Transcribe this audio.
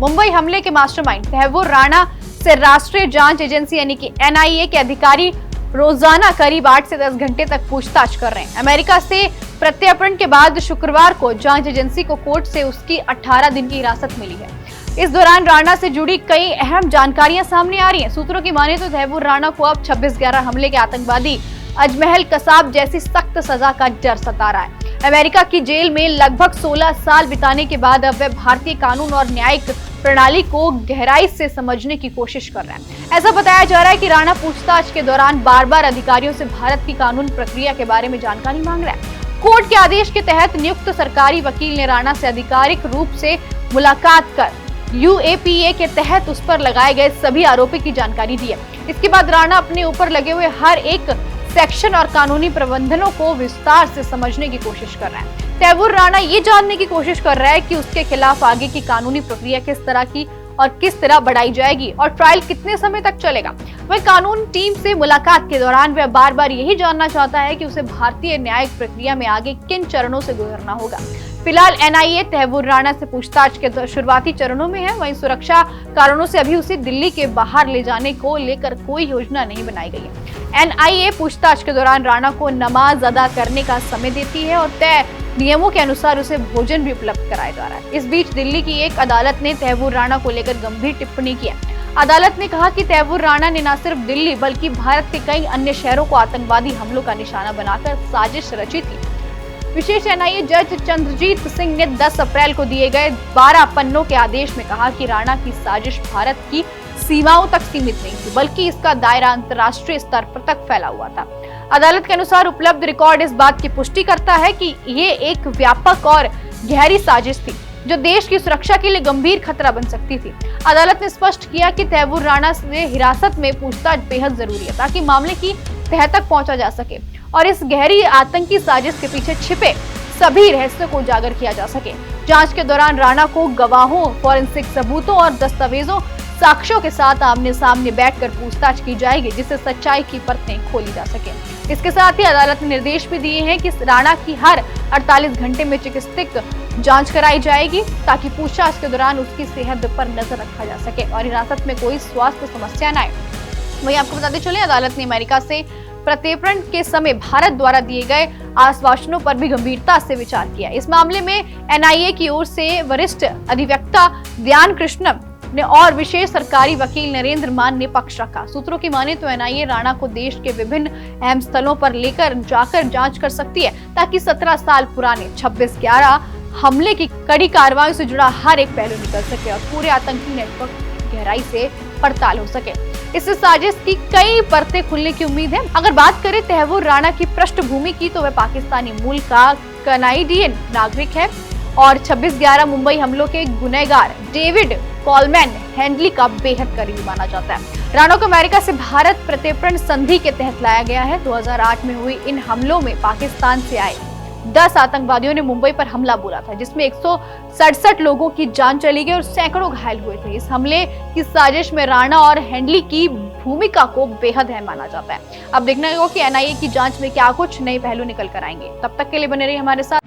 मुंबई हमले के मास्टरमाइंड तैमूर राणा से राष्ट्रीय जांच एजेंसी यानी कि एनआईए के अधिकारी रोजाना करीब 8 से 10 घंटे तक पूछताछ कर रहे हैं। अमेरिका से प्रत्यर्पण के बाद शुक्रवार को जांच एजेंसी को कोर्ट से उसकी 18 दिन की हिरासत मिली है। इस दौरान राणा से जुड़ी कई अहम जानकारियां सामने आ रही हैं। सूत्रों की माने तो तैमूर राणा को अब 26/11 हमले के आतंकवादी अजमहल कसाब जैसी सख्त सजा का डर सता रहा है। अमेरिका की जेल में लगभग 16 साल बिताने के बाद अब वह भारतीय कानून और न्यायिक प्रणाली को गहराई से समझने की कोशिश कर रहा है। ऐसा बताया जा रहा है कि राणा पूछताछ के दौरान बार-बार अधिकारियों से भारत की कानून प्रक्रिया के बारे में जानकारी मांग रहा है। कोर्ट के आदेश के तहत नियुक्त सरकारी वकील ने राणा से आधिकारिक रूप से मुलाकात कर यूएपीए के तहत उस पर लगाए गए सभी आरोपों की जानकारी दी है। इसके बाद राणा अपने ऊपर लगे हुए हर एक सेक्शन और कानूनी प्रबंधनों को विस्तार से समझने की कोशिश कर रहा है। तैमूर राणा ये जानने की कोशिश कर रहा है कि उसके खिलाफ आगे की कानूनी प्रक्रिया किस तरह की और किस तरह बढ़ाई जाएगी और ट्रायल कितने समय तक चलेगा। वह कानून टीम से मुलाकात के दौरान वह बार-बार यही जानना चाहता है कि उसे भारतीय न्यायिक प्रक्रिया में आगे किन चरणों से गुजरना होगा। फिलहाल एनआईए तैमूर राणा से पूछताछ के शुरुआती चरणों में है। वहीं सुरक्षा कारणों से अभी उसे दिल्ली के बाहर ले जाने को लेकर कोई योजना नहीं बनाई गई है। एनआईए पूछताछ के दौरान राणा को नमाज अदा करने का समय देती है और तय नियमों के अनुसार उसे भोजन भी उपलब्ध कराया जा रहा है। इस बीच दिल्ली की एक अदालत ने तैमूर राणा को लेकर गंभीर टिप्पणी की है। अदालत ने कहा कि तैमूर राणा ने न सिर्फ दिल्ली बल्कि भारत के कई अन्य शहरों को आतंकवादी हमलों का निशाना बनाकर साजिश रची थी। विशेष एनआईए जज चंद्रजीत सिंह ने 10 अप्रैल को दिए गए 12 पन्नों के आदेश में कहा कि राणा की साजिश भारत की सीमाओं तक सीमित नहीं थी, बल्कि इसका दायरा अंतर्राष्ट्रीय स्तर पर तक फैला हुआ था। अदालत के अनुसार उपलब्ध रिकॉर्ड इस बात की पुष्टि करता है कि ये एक व्यापक और गहरी साजिश थी जो देश की सुरक्षा के लिए गंभीर खतरा बन सकती थी। अदालत ने स्पष्ट किया कि तैमूर राणा से हिरासत में पूछताछ बेहद जरूरी है ताकि मामले की तह तक पहुंचा जा सके और इस गहरी आतंकी साजिश के पीछे छिपे सभी रहस्यों को उजागर किया जा सके। जांच के दौरान राणा को गवाहों, फॉरेंसिक सबूतों और दस्तावेजों, साक्ष्यों के साथ आमने सामने बैठकर पूछताछ की जाएगी जिससे सच्चाई की परतें खोली जा सके। इसके साथ ही अदालत ने निर्देश भी दिए हैं कि राणा की हर 48 घंटे में चिकित्सक जांच कराई जाएगी ताकि पूछताछ के दौरान उसकी सेहत पर नजर रखा जा सके और हिरासत में कोई स्वास्थ्य समस्या न आए। वहीं आपको बताते चले अदालत ने अमेरिका से प्रत्यर्पण के समय भारत द्वारा दिए गए आश्वासनों पर भी गंभीरता से विचार किया। इस मामले में एनआईए की ओर से वरिष्ठ अधिवक्ता ध्यान कृष्णम ने और विशेष सरकारी वकील नरेंद्र मान ने पक्ष रखा। सूत्रों की माने तो एनआईए राणा को देश के विभिन्न अहम स्थलों पर लेकर जाकर जांच कर सकती है ताकि 17 साल पुराने 26/11 हमले की कड़ी कार्रवाई से जुड़ा हर एक पहलू निकल सके और पूरे आतंकी नेटवर्क की गहराई से पड़ताल हो सके। इससे साजिश की कई परतें खुलने की उम्मीद है। अगर बात करें तैमूर राणा की पृष्ठभूमि की तो वह पाकिस्तानी मूल का कनाडियन नागरिक है और 26/11 मुंबई हमलों के गुनहगार डेविड कॉलमैन हेनली का बेहद करीबी माना जाता है। राणा को अमेरिका से भारत प्रत्यर्पण संधि के तहत लाया गया है। 2008 में हुई इन हमलों में पाकिस्तान से आए 10 आतंकवादियों ने मुंबई पर हमला बोला था जिसमें 167 लोगों की जान चली गई और सैकड़ों घायल हुए थे। इस हमले की साजिश में राणा और हेनली की भूमिका को बेहद अहम माना जाता है। अब देखना होगा कि एनआईए की जांच में क्या कुछ नए पहलू निकल कर आएंगे। तब तक के लिए बने रहिए हमारे साथ।